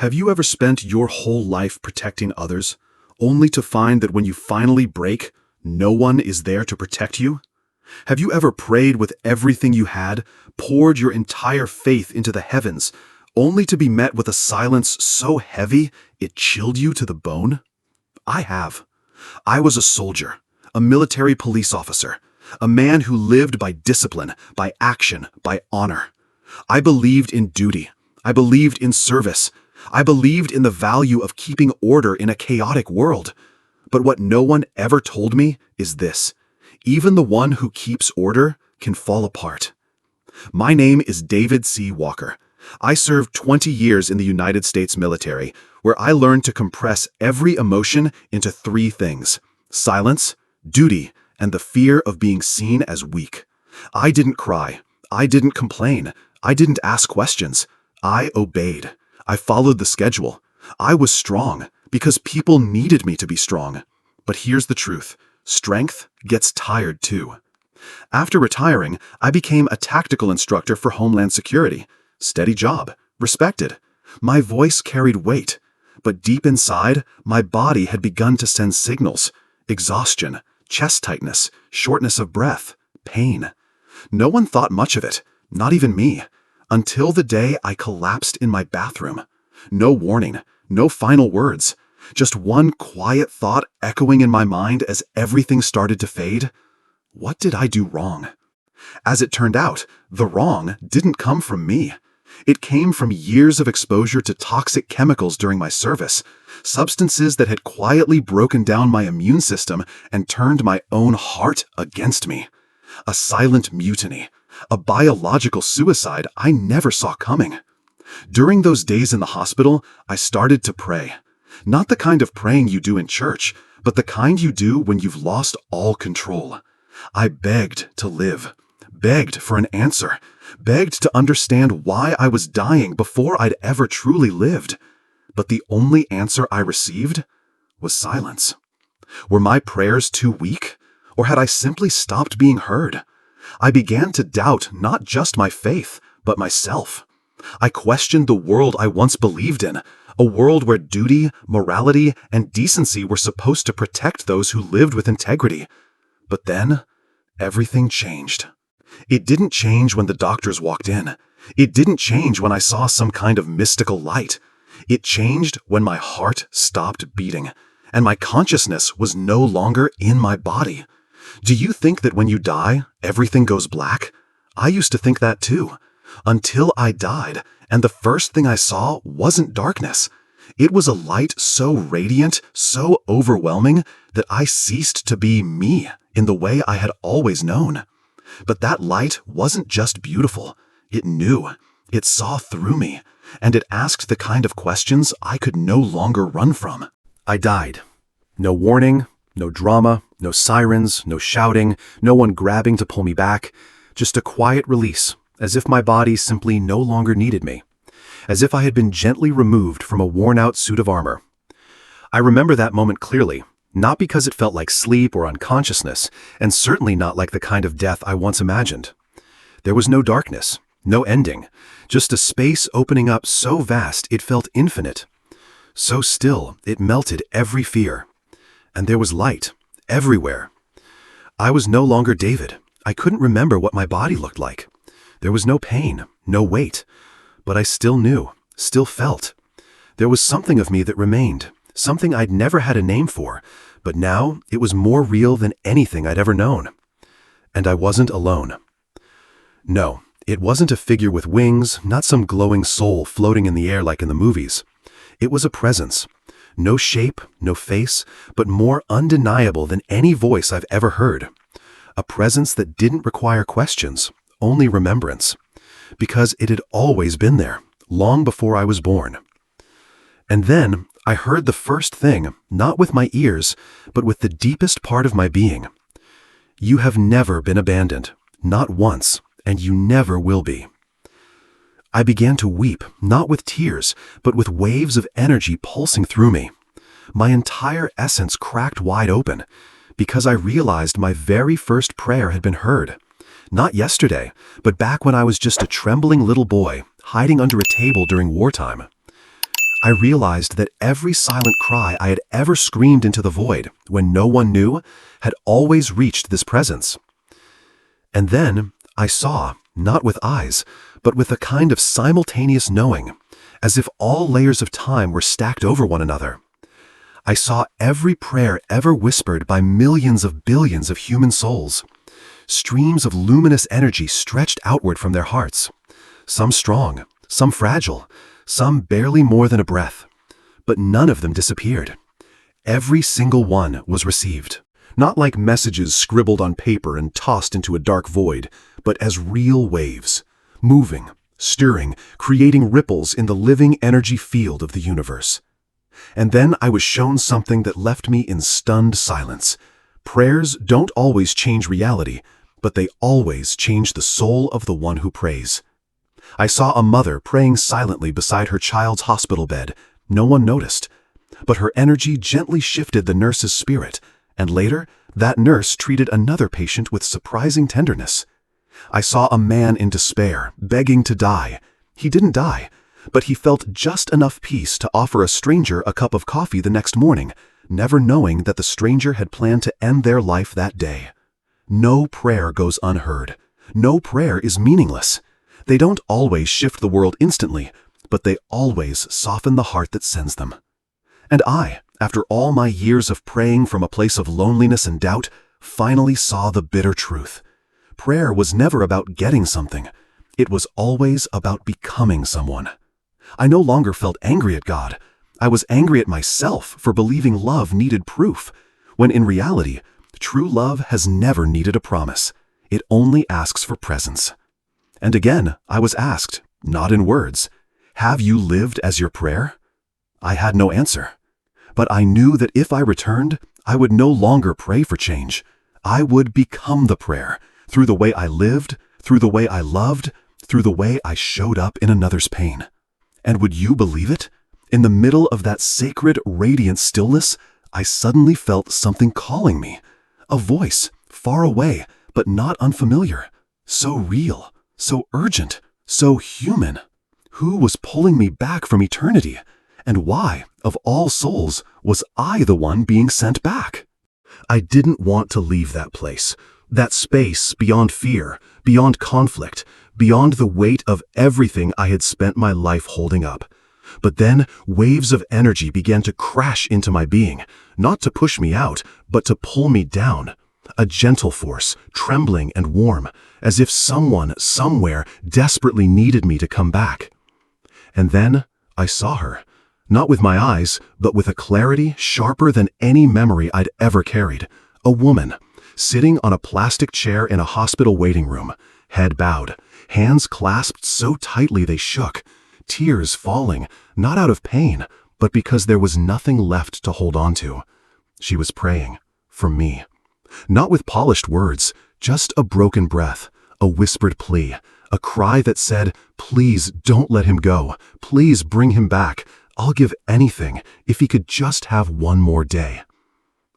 Have you ever spent your whole life protecting others, only to find that when you finally break, no one is there to protect you? Have you ever prayed with everything you had, poured your entire faith into the heavens, only to be met with a silence so heavy it chilled you to the bone? I have. I was a soldier, a military police officer, a man who lived by discipline, by action, by honor. I believed in duty. I believed in service. I believed in the value of keeping order in a chaotic world. But what no one ever told me is this: even the one who keeps order can fall apart. My name is David C. Walker. I served 20 years in the United States military, where I learned to compress every emotion into three things: silence, duty, and the fear of being seen as weak. I didn't cry. I didn't complain. I didn't ask questions. I obeyed. I followed the schedule. I was strong because people needed me to be strong. But here's the truth: strength gets tired too. After retiring, I became a tactical instructor for Homeland Security. Steady job, respected. My voice carried weight, but deep inside, my body had begun to send signals: exhaustion, chest tightness, shortness of breath, pain. No one thought much of it, not even me, until the day I collapsed in my bathroom. No warning, no final words, just one quiet thought echoing in my mind as everything started to fade. What did I do wrong? As it turned out, the wrong didn't come from me. It came from years of exposure to toxic chemicals during my service, substances that had quietly broken down my immune system and turned my own heart against me. A silent mutiny, a biological suicide I never saw coming. During those days in the hospital, I started to pray. Not the kind of praying you do in church, but the kind you do when you've lost all control. I begged to live, begged for an answer, begged to understand why I was dying before I'd ever truly lived. But the only answer I received was silence. Were my prayers too weak, or had I simply stopped being heard? I began to doubt not just my faith, but myself. I questioned the world I once believed in, a world where duty, morality, and decency were supposed to protect those who lived with integrity. But then, everything changed. It didn't change when the doctors walked in. It didn't change when I saw some kind of mystical light. It changed when my heart stopped beating, and my consciousness was no longer in my body. Do you think that when you die, everything goes black? I used to think that too, until I died, and the first thing I saw wasn't darkness. It was a light so radiant, so overwhelming, that I ceased to be me in the way I had always known. But that light wasn't just beautiful. It knew. It saw through me, and it asked the kind of questions I could no longer run from. I died. No warning, no drama, no sirens, no shouting, no one grabbing to pull me back. Just a quiet release, as if my body simply no longer needed me. As if I had been gently removed from a worn-out suit of armor. I remember that moment clearly, not because it felt like sleep or unconsciousness, and certainly not like the kind of death I once imagined. There was no darkness, no ending, just a space opening up so vast it felt infinite. So still, it melted every fear. And there was light, everywhere. I was no longer David. I couldn't remember what my body looked like. There was no pain, no weight. But I still knew, still felt. There was something of me that remained, something I'd never had a name for, but now it was more real than anything I'd ever known. And I wasn't alone. No, it wasn't a figure with wings, not some glowing soul floating in the air like in the movies. It was a presence. No shape, no face, but more undeniable than any voice I've ever heard. A presence that didn't require questions, only remembrance. Because it had always been there, long before I was born. And then I heard the first thing, not with my ears, but with the deepest part of my being. You have never been abandoned, not once, and you never will be. I began to weep, not with tears, but with waves of energy pulsing through me. My entire essence cracked wide open, because I realized my very first prayer had been heard. Not yesterday, but back when I was just a trembling little boy, hiding under a table during wartime. I realized that every silent cry I had ever screamed into the void, when no one knew, had always reached this presence. And then I saw, not with eyes, but with a kind of simultaneous knowing, as if all layers of time were stacked over one another. I saw every prayer ever whispered by millions of billions of human souls. Streams of luminous energy stretched outward from their hearts. Some strong, some fragile, some barely more than a breath. But none of them disappeared. Every single one was received. Not like messages scribbled on paper and tossed into a dark void, but as real waves, moving, stirring, creating ripples in the living energy field of the universe. And then I was shown something that left me in stunned silence. Prayers don't always change reality, but they always change the soul of the one who prays. I saw a mother praying silently beside her child's hospital bed. No one noticed. But her energy gently shifted the nurse's spirit, and later, that nurse treated another patient with surprising tenderness. I saw a man in despair, begging to die. He didn't die, but he felt just enough peace to offer a stranger a cup of coffee the next morning, never knowing that the stranger had planned to end their life that day. No prayer goes unheard. No prayer is meaningless. They don't always shift the world instantly, but they always soften the heart that sends them. And I, after all my years of praying from a place of loneliness and doubt, finally saw the bitter truth. Prayer was never about getting something. It was always about becoming someone. I no longer felt angry at God. I was angry at myself for believing love needed proof, when in reality, true love has never needed a promise. It only asks for presence. And again, I was asked, not in words, "Have you lived as your prayer?" I had no answer. But I knew that if I returned, I would no longer pray for change. I would become the prayer, through the way I lived, through the way I loved, through the way I showed up in another's pain. And would you believe it? In the middle of that sacred, radiant stillness, I suddenly felt something calling me. A voice, far away, but not unfamiliar. So real, so urgent, so human. Who was pulling me back from eternity? And why, of all souls, was I the one being sent back? I didn't want to leave that place, that space beyond fear, beyond conflict, beyond the weight of everything I had spent my life holding up. But then waves of energy began to crash into my being, not to push me out, but to pull me down. A gentle force, trembling and warm, as if someone, somewhere, desperately needed me to come back. And then I saw her. Not with my eyes, but with a clarity sharper than any memory I'd ever carried. A woman, sitting on a plastic chair in a hospital waiting room, head bowed, hands clasped so tightly they shook, tears falling, not out of pain, but because there was nothing left to hold on to. She was praying, for me. Not with polished words, just a broken breath, a whispered plea, a cry that said, "Please don't let him go. Please bring him back. I'll give anything if he could just have one more day."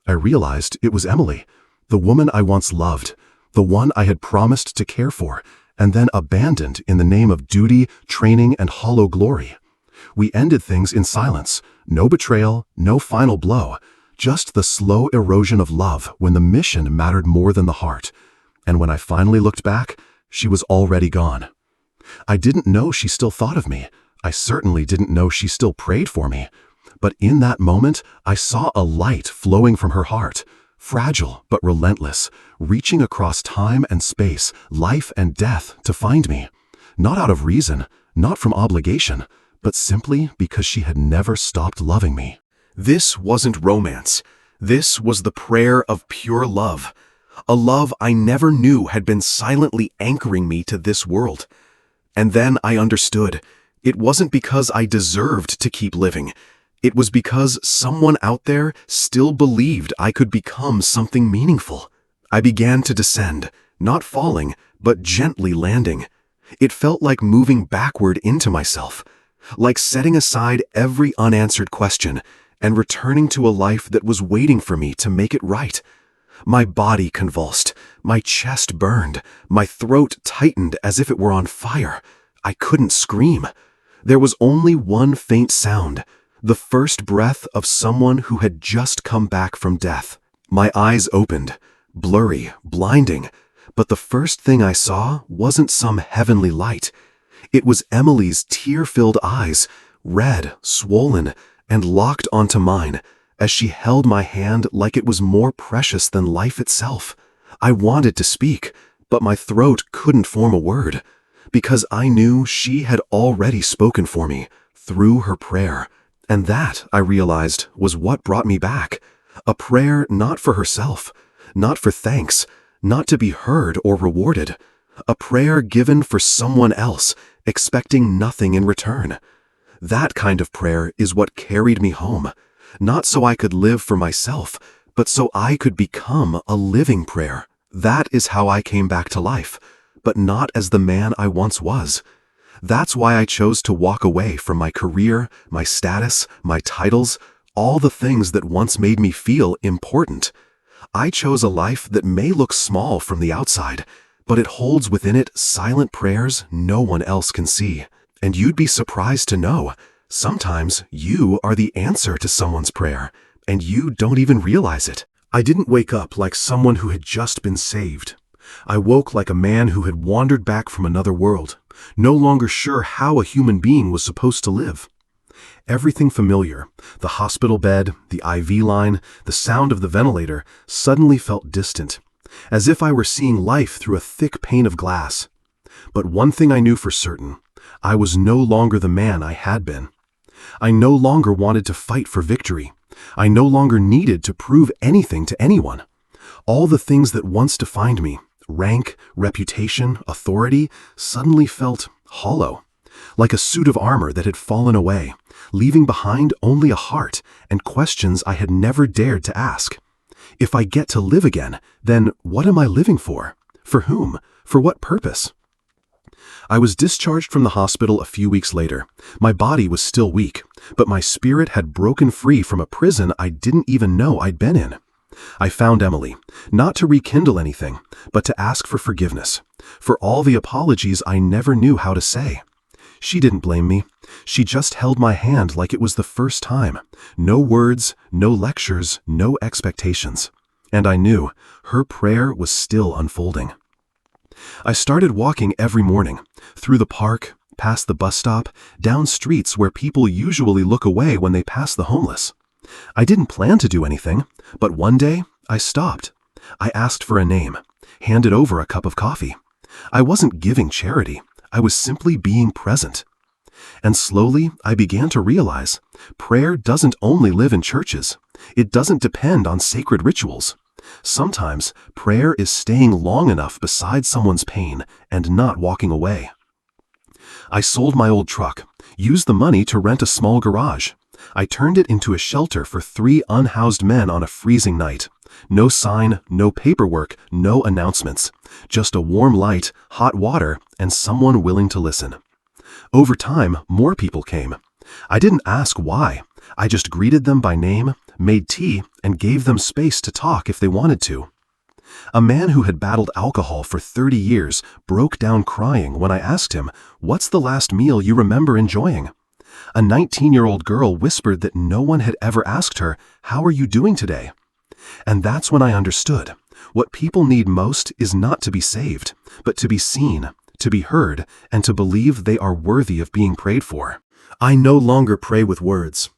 I realized it was Emily, the woman I once loved, the one I had promised to care for, and then abandoned in the name of duty, training, and hollow glory. We ended things in silence, no betrayal, no final blow, just the slow erosion of love when the mission mattered more than the heart. And when I finally looked back, she was already gone. I didn't know she still thought of me. I certainly didn't know she still prayed for me. But in that moment, I saw a light flowing from her heart, fragile but relentless, reaching across time and space, life and death to find me. Not out of reason, not from obligation, but simply because she had never stopped loving me. This wasn't romance. This was the prayer of pure love. A love I never knew had been silently anchoring me to this world. And then I understood. It wasn't because I deserved to keep living. It was because someone out there still believed I could become something meaningful. I began to descend, not falling, but gently landing. It felt like moving backward into myself, like setting aside every unanswered question and returning to a life that was waiting for me to make it right. My body convulsed, my chest burned, my throat tightened as if it were on fire. I couldn't scream. There was only one faint sound, The first breath of someone who had just come back from death. My eyes opened, blurry, blinding, but the first thing I saw wasn't some heavenly light. It was Emily's tear-filled eyes, red, swollen, and locked onto mine, as she held my hand like it was more precious than life itself. I wanted to speak, but my throat couldn't form a word, because I knew she had already spoken for me, through her prayer. And that, I realized, was what brought me back. A prayer not for herself, not for thanks, not to be heard or rewarded. A prayer given for someone else, expecting nothing in return. That kind of prayer is what carried me home, not so I could live for myself, but so I could become a living prayer. That is how I came back to life, but not as the man I once was. That's why I chose to walk away from my career, my status, my titles, all the things that once made me feel important. I chose a life that may look small from the outside, but it holds within it silent prayers no one else can see. And you'd be surprised to know, sometimes you are the answer to someone's prayer, and you don't even realize it. I didn't wake up like someone who had just been saved. I woke like a man who had wandered back from another world, no longer sure how a human being was supposed to live. Everything familiar, the hospital bed, the IV line, the sound of the ventilator, suddenly felt distant, as if I were seeing life through a thick pane of glass. But one thing I knew for certain, I was no longer the man I had been. I no longer wanted to fight for victory. I no longer needed to prove anything to anyone. All the things that once defined me, rank, reputation, authority, suddenly felt hollow, like a suit of armor that had fallen away, leaving behind only a heart and questions I had never dared to ask. If I get to live again, then what am I living for? For whom? For what purpose? I was discharged from the hospital a few weeks later. My body was still weak, but my spirit had broken free from a prison I didn't even know I'd been in. I found Emily, not to rekindle anything, but to ask for forgiveness, for all the apologies I never knew how to say. She didn't blame me. She just held my hand like it was the first time. No words, no lectures, no expectations. And I knew her prayer was still unfolding. I started walking every morning, through the park, past the bus stop, down streets where people usually look away when they pass the homeless. I didn't plan to do anything, but one day I stopped. I asked for a name, handed over a cup of coffee. I wasn't giving charity. I was simply being present. And slowly I began to realize prayer doesn't only live in churches. It doesn't depend on sacred rituals. Sometimes prayer is staying long enough beside someone's pain and not walking away. I sold my old truck, used the money to rent a small garage. I turned it into a shelter for 3 unhoused men on a freezing night. No sign, no paperwork, no announcements. Just a warm light, hot water, and someone willing to listen. Over time, more people came. I didn't ask why. I just greeted them by name, made tea, and gave them space to talk if they wanted to. A man who had battled alcohol for 30 years broke down crying when I asked him, "What's the last meal you remember enjoying?" A 19-year-old girl whispered that no one had ever asked her, "How are you doing today?" And that's when I understood. What people need most is not to be saved, but to be seen, to be heard, and to believe they are worthy of being prayed for. I no longer pray with words.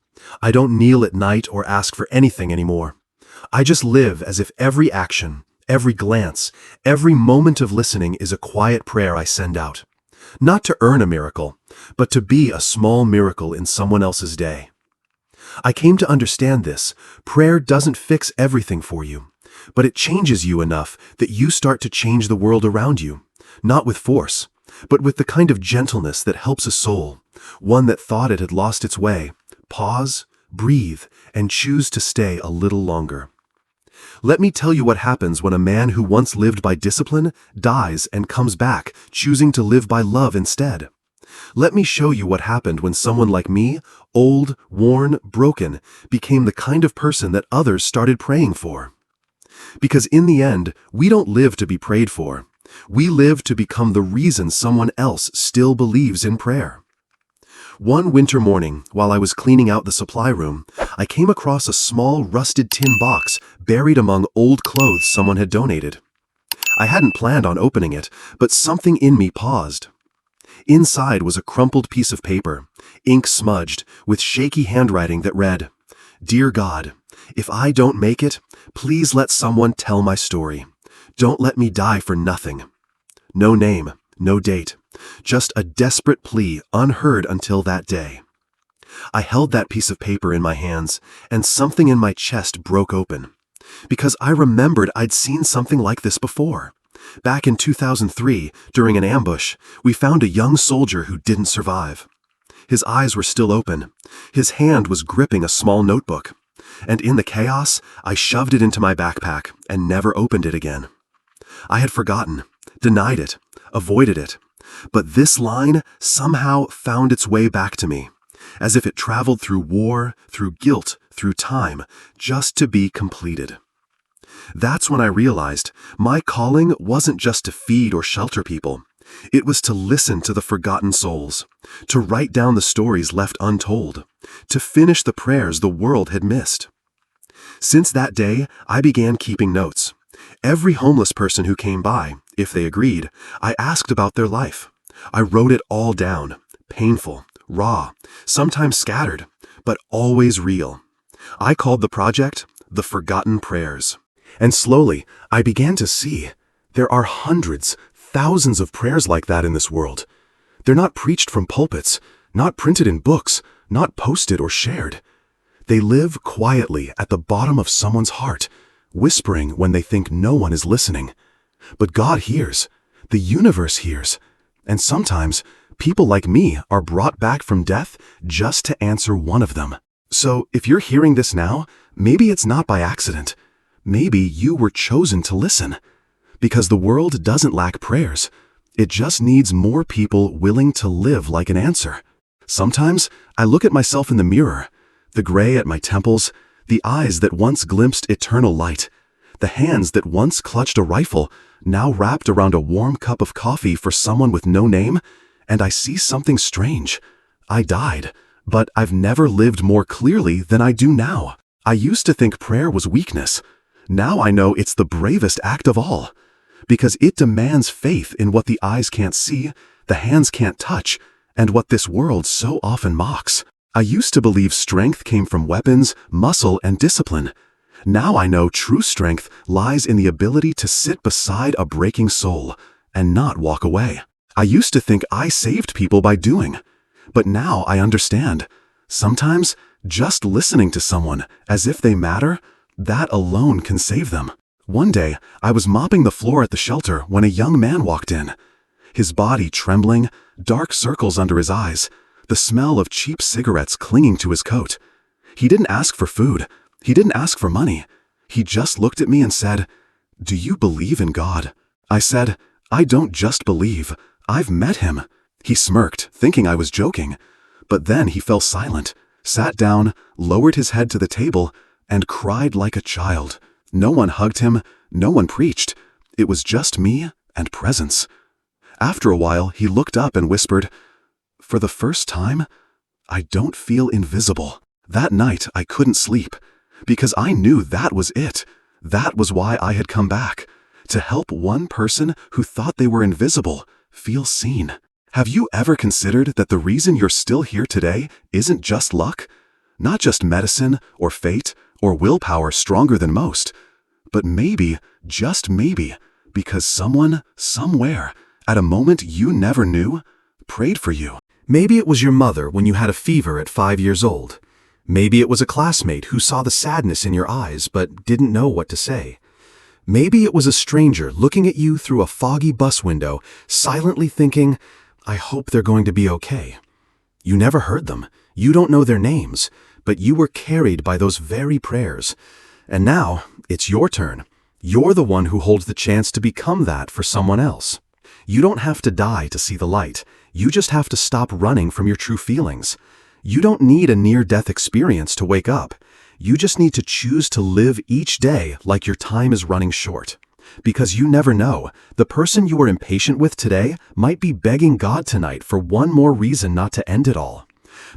I don't kneel at night or ask for anything anymore. I just live as if every action, every glance, every moment of listening is a quiet prayer I send out. Not to earn a miracle, but to be a small miracle in someone else's day. I came to understand this. Prayer doesn't fix everything for you, but it changes you enough that you start to change the world around you, not with force, but with the kind of gentleness that helps a soul, one that thought it had lost its way, pause, breathe, and choose to stay a little longer. Let me tell you what happens when a man who once lived by discipline dies and comes back, choosing to live by love instead. Let me show you what happened when someone like me, old, worn, broken, became the kind of person that others started praying for. Because in the end, we don't live to be prayed for. We live to become the reason someone else still believes in prayer. One winter morning, while I was cleaning out the supply room, I came across a small rusted tin box buried among old clothes someone had donated. I hadn't planned on opening it, but something in me paused. Inside was a crumpled piece of paper, ink smudged, with shaky handwriting that read, "Dear God, if I don't make it, please let someone tell my story. Don't let me die for nothing." No name, no date, just a desperate plea unheard until that day. I held that piece of paper in my hands, and something in my chest broke open. Because I remembered I'd seen something like this before. Back in 2003, during an ambush, we found a young soldier who didn't survive. His eyes were still open. His hand was gripping a small notebook. And in the chaos, I shoved it into my backpack and never opened it again. I had forgotten, denied it, avoided it. But this line somehow found its way back to me, as if it traveled through war, through guilt, through time, just to be completed. That's when I realized my calling wasn't just to feed or shelter people. It was to listen to the forgotten souls, to write down the stories left untold, to finish the prayers the world had missed. Since that day, I began keeping notes. Every homeless person who came by, if they agreed, I asked about their life. I wrote it all down, painful, raw, sometimes scattered, but always real. I called the project The Forgotten Prayers. And slowly, I began to see there are hundreds, thousands of prayers like that in this world. They're not preached from pulpits, not printed in books, not posted or shared. They live quietly at the bottom of someone's heart, whispering when they think no one is listening. But God hears, the universe hears, and sometimes people like me are brought back from death just to answer one of them. So if you're hearing this now, maybe it's not by accident. Maybe you were chosen to listen. Because the world doesn't lack prayers. It just needs more people willing to live like an answer. Sometimes I look at myself in the mirror, the gray at my temples, the eyes that once glimpsed eternal light, the hands that once clutched a rifle, now wrapped around a warm cup of coffee for someone with no name, and I see something strange. I died, but I've never lived more clearly than I do now. I used to think prayer was weakness. Now I know it's the bravest act of all, because it demands faith in what the eyes can't see, the hands can't touch, and what this world so often mocks. I used to believe strength came from weapons, muscle, and discipline. Now I know true strength lies in the ability to sit beside a breaking soul and not walk away. I used to think I saved people by doing, but now I understand. Sometimes just listening to someone as if they matter, that alone can save them. One day, I was mopping the floor at the shelter when a young man walked in. His body trembling, dark circles under his eyes, the smell of cheap cigarettes clinging to his coat. He didn't ask for food. He didn't ask for money. He just looked at me and said, "Do you believe in God?" I said, "I don't just believe. I've met him." He smirked, thinking I was joking. But then he fell silent, sat down, lowered his head to the table, and cried like a child. No one hugged him, no one preached. It was just me and presence. After a while, he looked up and whispered, "For the first time, I don't feel invisible." That night, I couldn't sleep, because I knew that was it. That was why I had come back, to help one person who thought they were invisible feel seen. Have you ever considered that the reason you're still here today isn't just luck? Not just medicine or fate or willpower stronger than most, but maybe, just maybe, because someone, somewhere, at a moment you never knew, prayed for you. Maybe it was your mother when you had a fever at 5 years old. Maybe it was a classmate who saw the sadness in your eyes but didn't know what to say. Maybe it was a stranger looking at you through a foggy bus window, silently thinking, "I hope they're going to be okay." You never heard them. You don't know their names, but you were carried by those very prayers. And now, it's your turn. You're the one who holds the chance to become that for someone else. You don't have to die to see the light. You just have to stop running from your true feelings. You don't need a near-death experience to wake up. You just need to choose to live each day like your time is running short. Because you never know, the person you are impatient with today might be begging God tonight for one more reason not to end it all.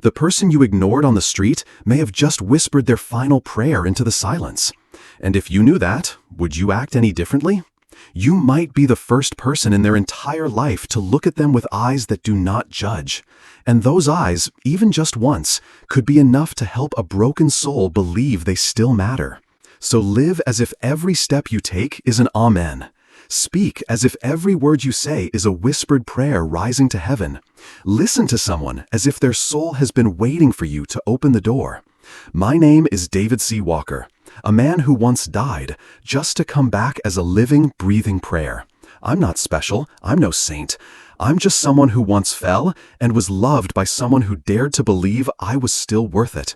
The person you ignored on the street may have just whispered their final prayer into the silence. And if you knew that, would you act any differently? You might be the first person in their entire life to look at them with eyes that do not judge. And those eyes, even just once, could be enough to help a broken soul believe they still matter. So live as if every step you take is an amen. Speak as if every word you say is a whispered prayer rising to heaven. Listen to someone as if their soul has been waiting for you to open the door. My name is David C. Walker, a man who once died just to come back as a living, breathing prayer. I'm not special. I'm no saint. I'm just someone who once fell and was loved by someone who dared to believe I was still worth it.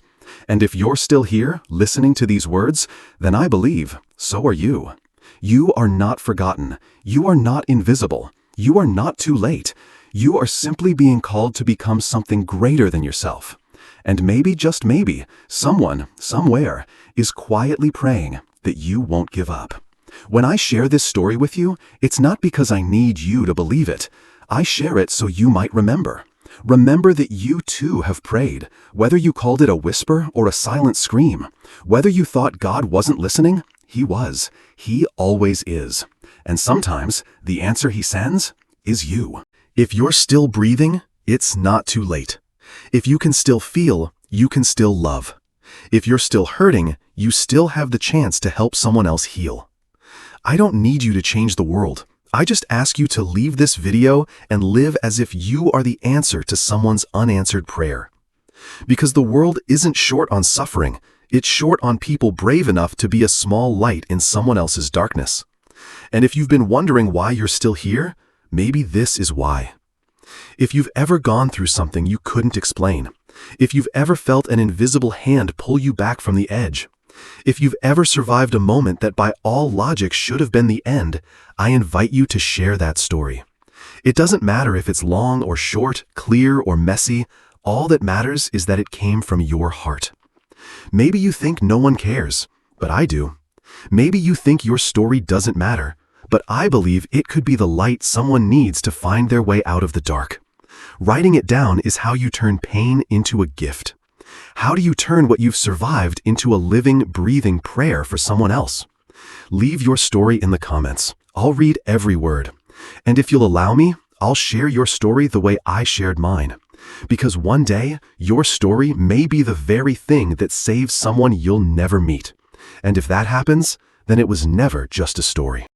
And if you're still here, listening to these words, then I believe, so are you. You are not forgotten. You are not invisible. You are not too late. You are simply being called to become something greater than yourself. And maybe, just maybe, someone, somewhere, is quietly praying that you won't give up. When I share this story with you, it's not because I need you to believe it. I share it so you might remember. Remember that you too have prayed, whether you called it a whisper or a silent scream. Whether you thought God wasn't listening, He was. He always is. And sometimes the answer He sends is you. If you're still breathing, it's not too late. If you can still feel, you can still love. If you're still hurting, you still have the chance to help someone else heal. I don't need you to change the world. I just ask you to leave this video and live as if you are the answer to someone's unanswered prayer. Because the world isn't short on suffering. It's short on people brave enough to be a small light in someone else's darkness. And if you've been wondering why you're still here, maybe this is why. If you've ever gone through something you couldn't explain, if you've ever felt an invisible hand pull you back from the edge, if you've ever survived a moment that by all logic should have been the end, I invite you to share that story. It doesn't matter if it's long or short, clear or messy, all that matters is that it came from your heart. Maybe you think no one cares, but I do. Maybe you think your story doesn't matter, but I believe it could be the light someone needs to find their way out of the dark. Writing it down is how you turn pain into a gift. How do you turn what you've survived into a living, breathing prayer for someone else? Leave your story in the comments. I'll read every word. And if you'll allow me, I'll share your story the way I shared mine. Because one day, your story may be the very thing that saves someone you'll never meet. And if that happens, then it was never just a story.